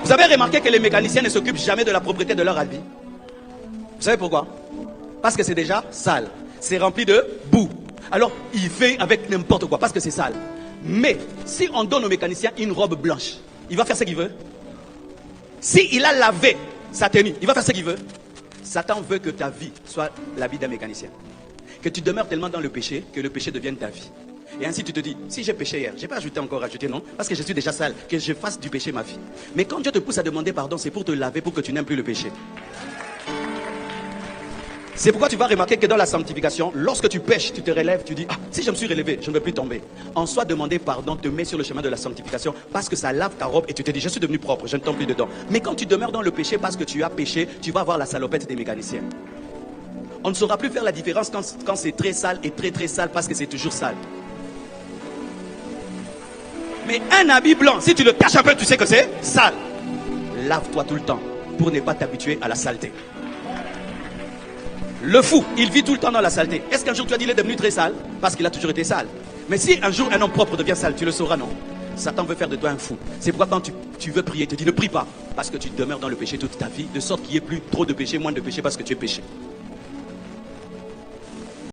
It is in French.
Vous avez remarqué que les mécaniciens ne s'occupent jamais de la propriété de leur habit? Vous savez pourquoi? Parce que c'est déjà sale. C'est rempli de boue. Alors, il fait avec n'importe quoi parce que c'est sale. Mais, si on donne au mécanicien une robe blanche, il va faire ce qu'il veut. Si il a lavé sa tenue, il va faire ce qu'il veut. Satan veut que ta vie soit la vie d'un mécanicien. Que tu demeures tellement dans le péché que le péché devienne ta vie. Et ainsi tu te dis, si j'ai péché hier, je n'ai pas encore ajouté, non, parce que je suis déjà sale, que je fasse du péché ma vie. Mais quand Dieu te pousse à demander pardon, c'est pour te laver, pour que tu n'aimes plus le péché. C'est pourquoi tu vas remarquer que dans la sanctification, lorsque tu pèches, tu te relèves, tu dis, ah, si je me suis relevé, je ne veux plus tomber. En soi, demander pardon te met sur le chemin de la sanctification parce que ça lave ta robe et tu te dis, je suis devenu propre, je ne tombe plus dedans. Mais quand tu demeures dans le péché parce que tu as péché, tu vas avoir la salopette des mécaniciens. On ne saura plus faire la différence quand c'est très sale et très très sale parce que c'est toujours sale. Mais un habit blanc, si tu le caches un peu, tu sais que c'est sale. Lave-toi tout le temps pour ne pas t'habituer à la saleté. Le fou, il vit tout le temps dans la saleté. Est-ce qu'un jour tu as dit il est devenu très sale? Parce qu'il a toujours été sale. Mais si un jour un homme propre devient sale, tu le sauras, non? Satan veut faire de toi un fou. C'est pourquoi quand tu veux prier, il te dit ne prie pas. Parce que tu demeures dans le péché toute ta vie, de sorte qu'il n'y ait plus trop de péché, moins de péché parce que tu es péché.